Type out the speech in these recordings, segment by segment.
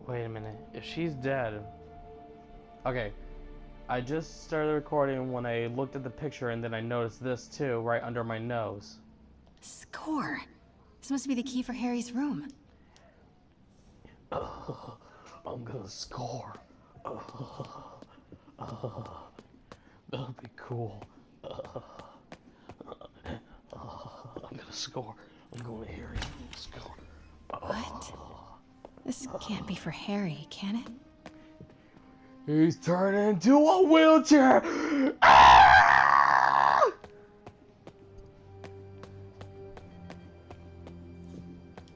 Wait a minute. If she's dead... Okay. I just started recording when I looked at the picture and then I noticed this too, right under my nose. Score. This must be the key for Harry's room. I'm gonna score. That'll be cool. I'm gonna score. I'm going to Harry. Score. What? This can't be for Harry, can it? He's turned into a wheelchair! Ah!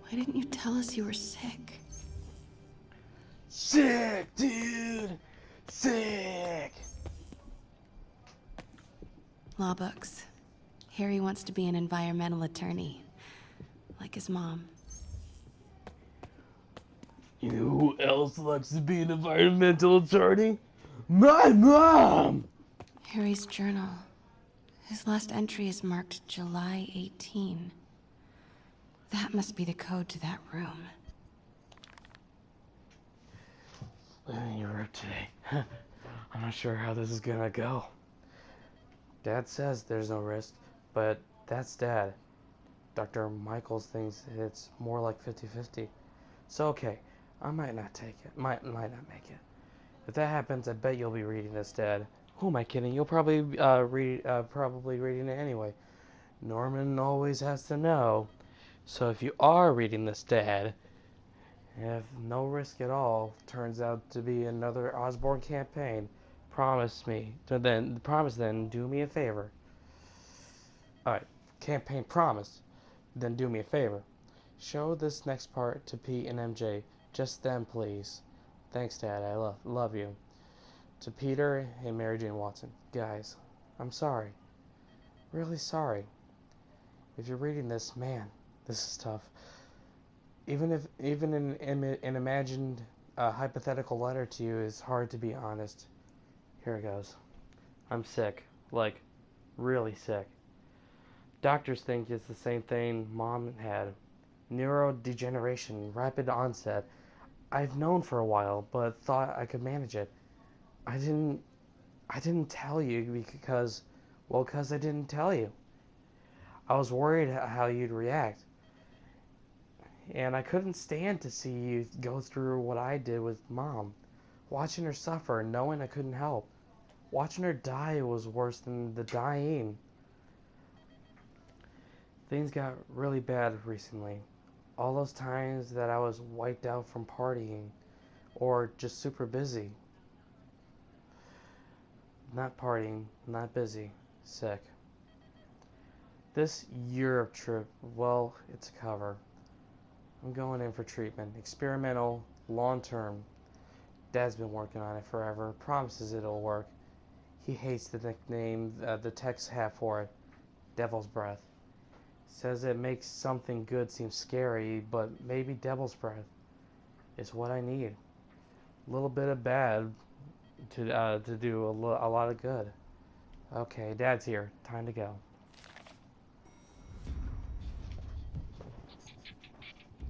Why didn't you tell us you were sick? Sick, dude! Sick! Law books. Harry wants to be an environmental attorney, like his mom. You know who else likes to be an environmental attorney? My mom! Harry's journal. His last entry is marked July 18. That must be the code to that room. You're right today. I'm not sure how this is gonna go. Dad says there's no risk, but that's Dad. Dr. Michaels thinks it's more like 50-50. So okay, I might not take it. Might not make it. If that happens, I bet you'll be reading this, Dad. Who am I kidding? You'll probably probably reading it anyway. Norman always has to know. So if you are reading this, Dad, if no risk at all turns out to be another Osborn campaign, promise then do me a favor. Alright, campaign promise. Then do me a favor. Show this next part to Pete and MJ. Just them, please. Thanks, Dad. I love you. To Peter and Mary Jane Watson. Guys, I'm sorry. Really sorry. If you're reading this, man, this is tough. Even an imagined hypothetical letter to you is hard to be honest. Here it goes. I'm sick. Like, really sick. Doctors think it's the same thing Mom had. Neurodegeneration, rapid onset. I've known for a while, but thought I could manage it. I didn't tell you because I didn't tell you. I was worried how you'd react. And I couldn't stand to see you go through what I did with Mom. Watching her suffer, knowing I couldn't help. Watching her die was worse than the dying. Things got really bad recently. All those times that I was wiped out from partying or just super busy. Not partying, not busy, sick. This Europe trip, well, it's a cover. I'm going in for treatment. Experimental, long-term. Dad's been working on it forever. Promises it'll work. He hates the nickname the techs have for it. Devil's Breath. Says it makes something good seem scary, but maybe Devil's Breath is what I need. A little bit of bad to do a lot of good. Okay, Dad's here. Time to go.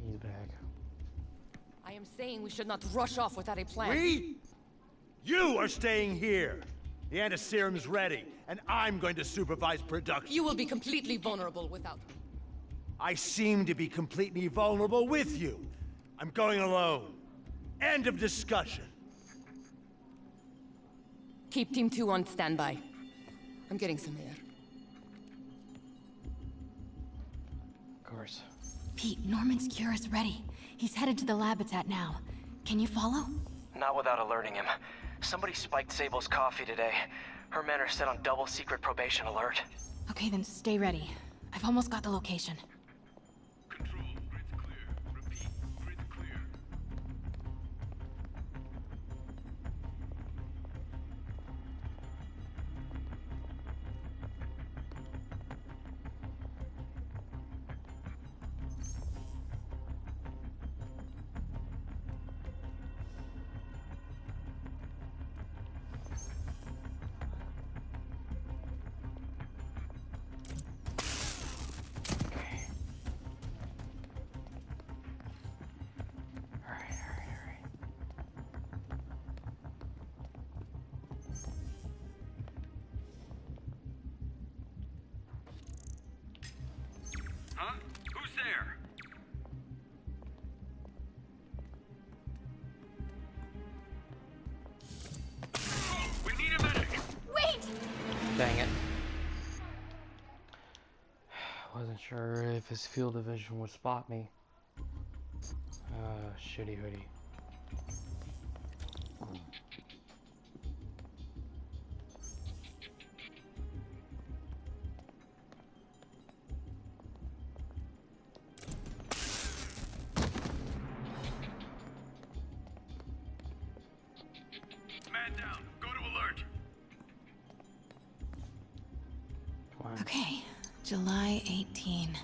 He's back. I am saying we should not rush off without a plan. We? You are staying here. The antiserum's ready, and I'm going to supervise production. You will be completely vulnerable without me. I seem to be completely vulnerable with you. I'm going alone. End of discussion. Keep Team 2 on standby. I'm getting some air. Of course. Pete, Norman's cure is ready. He's headed to the lab it's at now. Can you follow? Not without alerting him. Somebody spiked Sable's coffee today. Her men are set on double secret probation alert. Okay, then stay ready. I've almost got the location. Control, grid's clear. Repeat, grid's clear. sure if his field of vision would spot me. Shitty hoodie. Man down. Go to alert. Come on. Okay, July 18.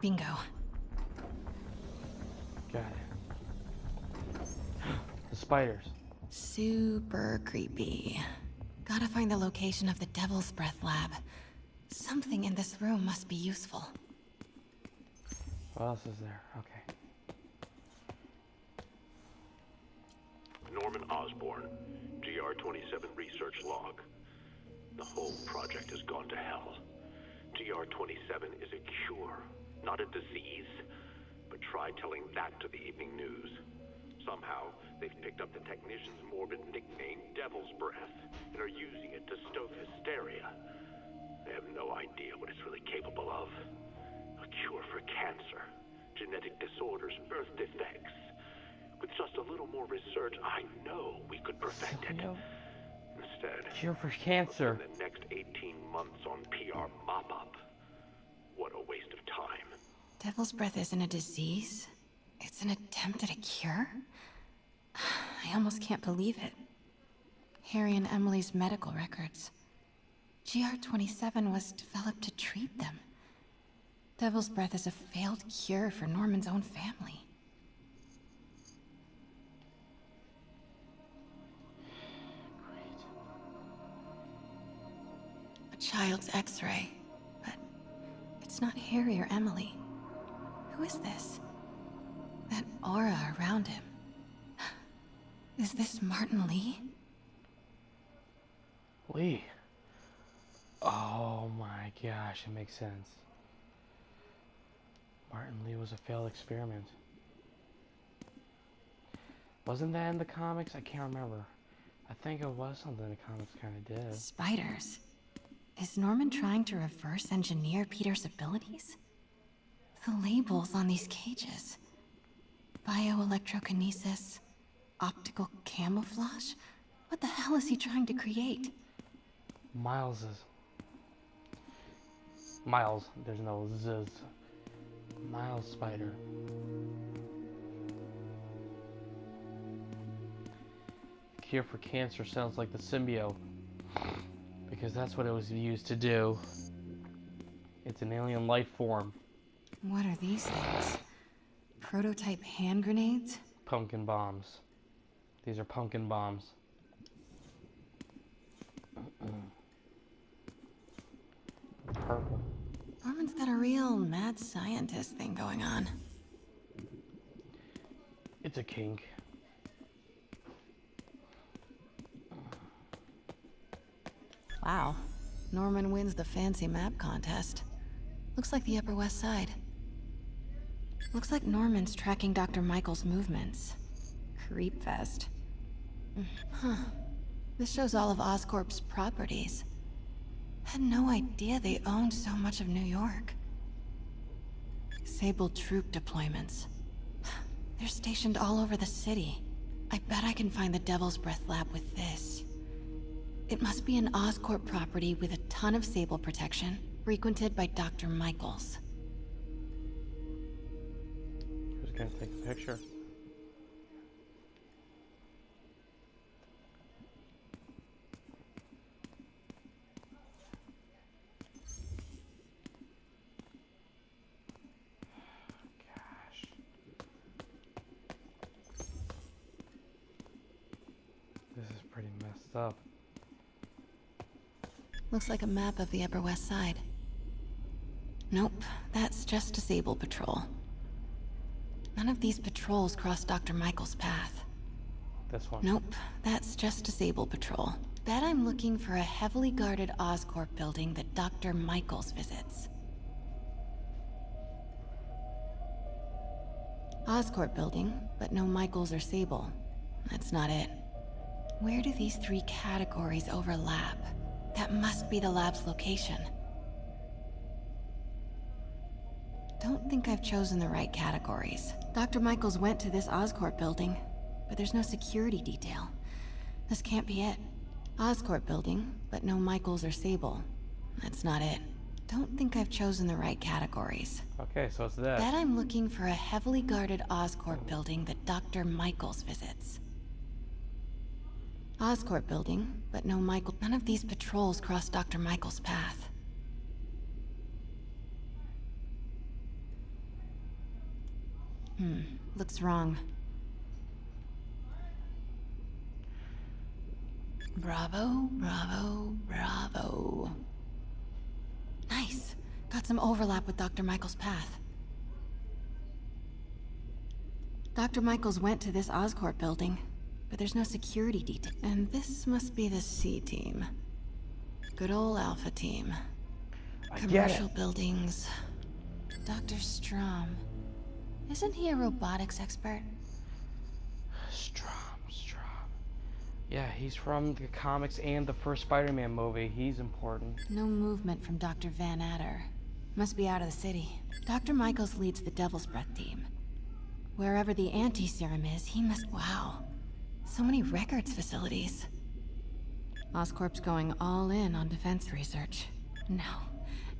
Bingo. Got it. The spiders. Super creepy. Gotta find the location of the Devil's Breath lab. Something in this room must be useful. What else is there? Okay. Norman Osborn, GR-27 research log. The whole project has gone to hell. GR-27 is a cure, not a disease. But try telling that to the evening news. Somehow, they've picked up the technician's morbid nickname, Devil's Breath, and are using it to stoke hysteria. They have no idea what it's really capable of. A cure for cancer, genetic disorders, birth defects. With just a little more research, I know we could perfect it. Instead, Cure for cancer. in the next 18 months on PR mop-up. What a waste of time. Devil's Breath isn't a disease. It's an attempt at a cure? I almost can't believe it. Harry and Emily's medical records. GR-27 was developed to treat them. Devil's Breath is a failed cure for Norman's own family. A child's X-ray, but it's not Harry or Emily. Who is this? That aura around him. Is this Martin Lee? Lee. Oh my gosh, it makes sense. Martin Lee was a failed experiment. Wasn't that in the comics? I can't remember. I think it was something the comics kind of did. Spiders. Is Norman trying to reverse engineer Peter's abilities? The labels on these cages. Bioelectrokinesis, optical camouflage? What the hell is he trying to create? Miles, there's no Z's. Miles Spider. Cure for cancer sounds like the symbiote. Because that's what it was used to do. It's an alien life form. What are these things? Prototype hand grenades? Pumpkin bombs. These are pumpkin bombs. Purple. Norman's got a real mad scientist thing going on. It's a kink. Wow. Norman wins the fancy map contest. Looks like the Upper West Side. Looks like Norman's tracking Dr. Michael's movements. Creepfest. Huh. This shows all of Oscorp's properties. Had no idea they owned so much of New York. Sable troop deployments. They're stationed all over the city. I bet I can find the Devil's Breath lab with this. It must be an Oscorp property with a ton of Sable protection, frequented by Dr. Michaels. Who's gonna take a picture? Gosh. This is pretty messed up. Looks like a map of the Upper West Side. Nope, that's just a Sable patrol. None of these patrols cross Dr. Michael's path. This one. Nope, that's just a Sable patrol. Bet I'm looking for a heavily guarded Oscorp building that Dr. Michaels visits. Oscorp building, but no Michaels or Sable. That's not it. Where do these three categories overlap? That must be the lab's location. Don't think I've chosen the right categories. Dr. Michaels went to this Oscorp building, but there's no security detail. This can't be it. Oscorp building, but no Michaels or Sable. That's not it. Don't think I've chosen the right categories. Okay, so it's that. Bet I'm looking for a heavily guarded Oscorp building that Dr. Michaels visits. Oscorp building, but no Michael. None of these patrols cross Dr. Michaels' path. Looks wrong. Bravo, bravo, bravo. Nice. Got some overlap with Dr. Michaels' path. Dr. Michaels went to this Oscorp building, but there's no security detail. And this must be the C team. Good old Alpha team. I get it. Commercial buildings. Dr. Strom. Isn't he a robotics expert? Strom. Yeah, he's from the comics and the first Spider-Man movie. He's important. No movement from Dr. Van Adder. Must be out of the city. Dr. Michaels leads the Devil's Breath team. Wherever the anti-serum is, he must... Wow. So many records facilities. Oscorp's going all in on defense research. No.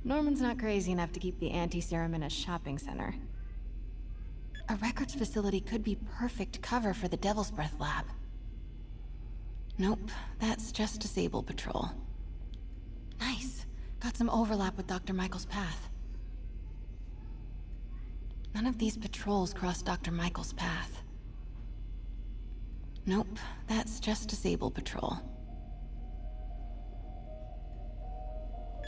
Norman's not crazy enough to keep the anti-serum in a shopping center. A records facility could be perfect cover for the Devil's Breath lab. Nope, that's just a Sable patrol. Nice. Got some overlap with Dr. Michaels' path. None of these patrols cross Dr. Michaels' path. Nope, that's just a Sable patrol.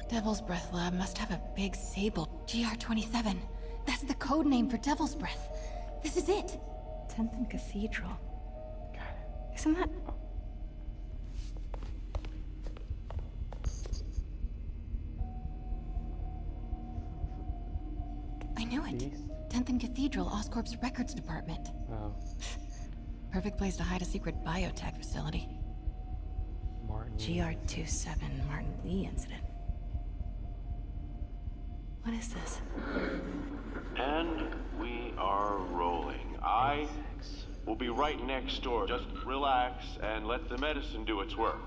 Devil's Breath lab must have a big Sable. GR-27. That's the code name for Devil's Breath. This is it. 10th and Cathedral. Got it. Isn't that... I knew it. East? 10th and Cathedral, Oscorp's records department. Oh, Perfect place to hide a secret biotech facility. Martin. GR-27 Martin Lee incident. What is this? And we are rolling. I will be right next door. Just relax and let the medicine do its work.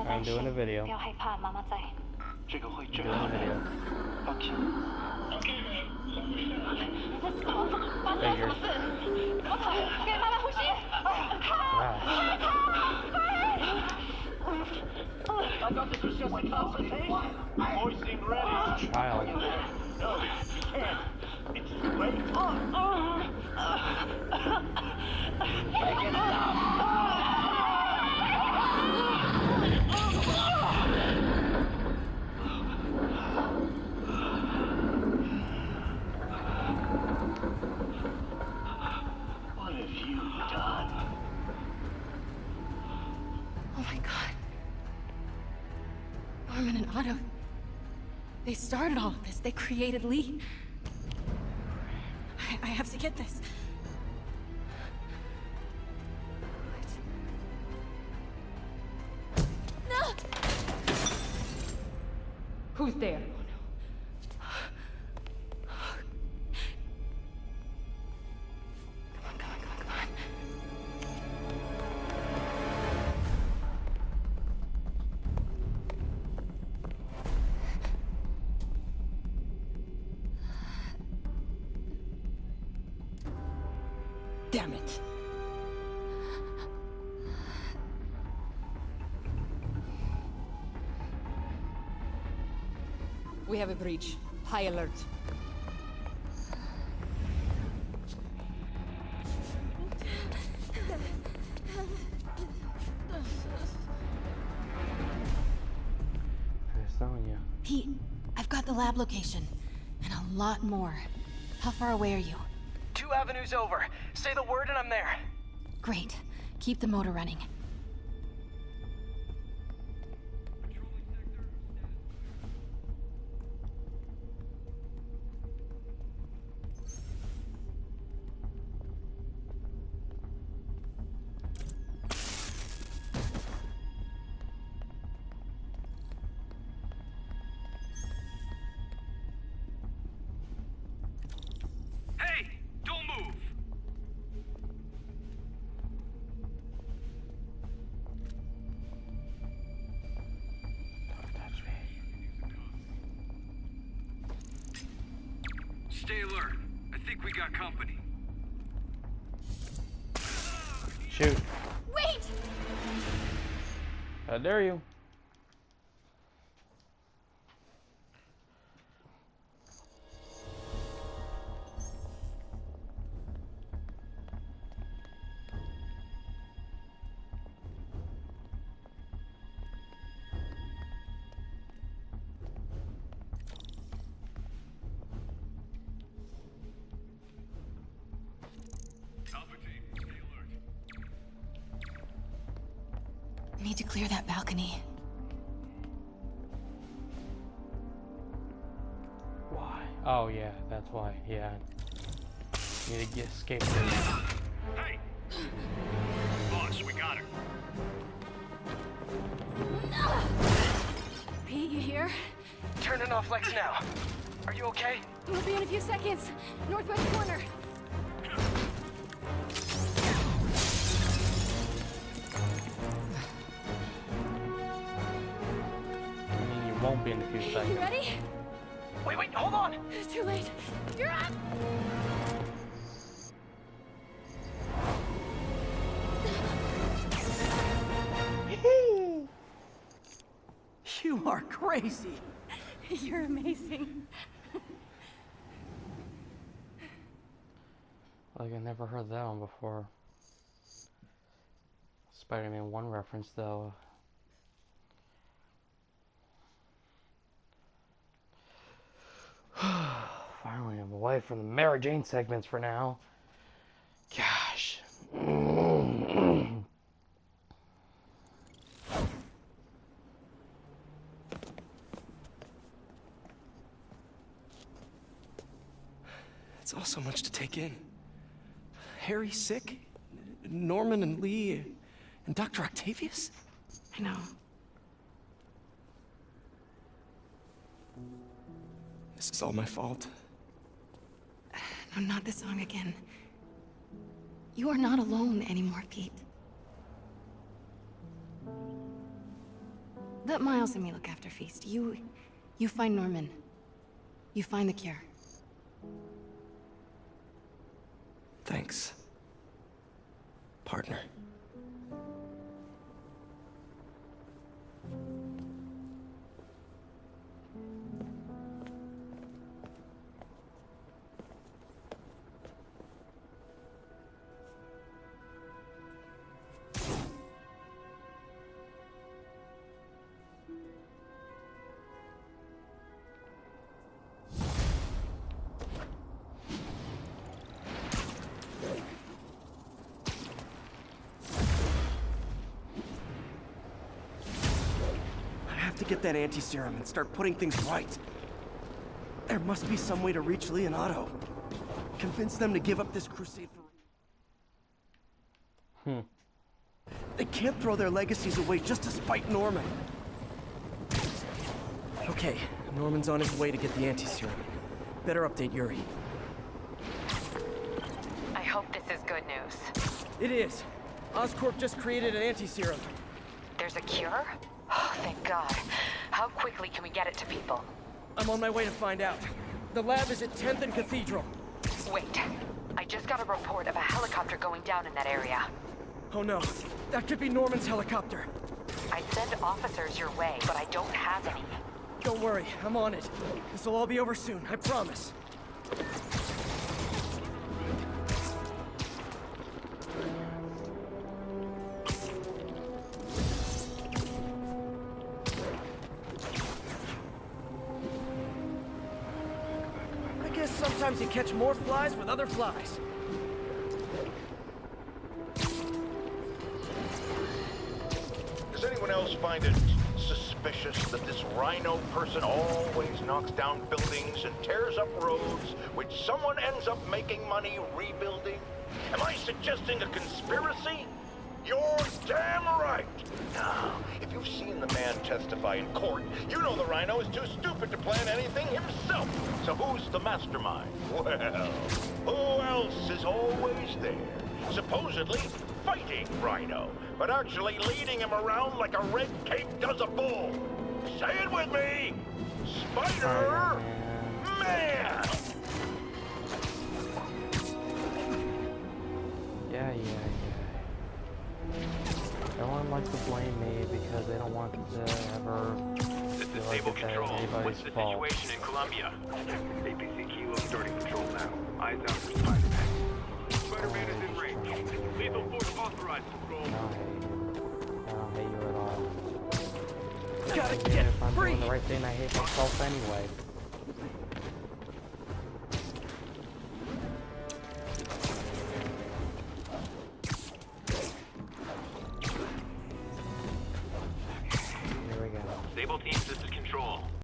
I'm doing a video. 不要害怕，妈妈在。这个会震 Doing a 撼的。 video. 放心。 发生了什么事？我操！给妈妈呼吸！ Wow. I thought this was just a consultation. Boys seem ready. Child. No, you can't. It's too late. Take it up. What have you done? Oh my god. Norman and Otto. They started all of this. They created Lee. I have to get this. What? No! Who's there? Come on, come on, come on, come on. Damn it. We have a breach. High alert. I'm telling you. Pete, I've got the lab location. And a lot more. How far away are you? 2 avenues over. Say the word and I'm there. Great. Keep the motor running. Stay alert. I think we got company. Shoot. Wait! How dare you? Alpha team, stay alert. Need to clear that balcony. Why? Oh yeah, that's why. Yeah. Need to escape this. Hey! Boss, we got her. Pete, you here? Turning off Lex now. Are you okay? We'll be in a few seconds. Northwest corner. I mean, you won't be in a few You seconds. ready? Wait, hold on! It's too late. You're up! You are crazy! You're amazing. Like, I never heard that one before. Spider-Man 1 reference, though. Finally, I'm away from the Mary Jane segments for now. Gosh. It's all so much to take in. Harry sick? Norman and Lee and Dr. Octavius? I know. This is all my fault. No, not the song again. You are not alone anymore, Pete. Let Miles and me look after Feast. You find Norman. You find the cure. Thanks, partner. To get that anti-serum and start putting things right. There must be some way to reach Lee and Otto. Convince them to give up this crusade for... They can't throw their legacies away just to spite Norman. Okay, Norman's on his way to get the anti-serum. Better update Yuri. I hope this is good news. It is. Oscorp just created an anti-serum. There's a cure? Oh, thank God. How quickly can we get it to people? I'm on my way to find out. The lab is at 10th and Cathedral. Wait. I just got a report of a helicopter going down in that area. Oh no, that could be Norman's helicopter. I'd send officers your way, but I don't have any. Don't worry, I'm on it. This'll all be over soon, I promise. I guess sometimes you catch more flies with other flies. Does anyone else find it suspicious that this Rhino person always knocks down buildings and tears up roads, which someone ends up making money rebuilding? Am I suggesting a conspiracy? You're damn right! Now, if you've seen the man testify in court, you know the Rhino is too stupid to plan anything himself. So who's the mastermind? Well, who else is always there? Supposedly fighting Rhino, but actually leading him around like a red cape does a bull. Say it with me! Spider-Man! because they don't want to ever This feel is like Sable it's Control. anybody's What's the fault. situation in Columbia? APC Kilo starting patrol now. Eyes out for Spider-Man. Spider-Man is in range. Lethal force authorized to roll. I don't hate you at all. Gotta Even get if I'm free! doing the right thing, I hate myself anyway.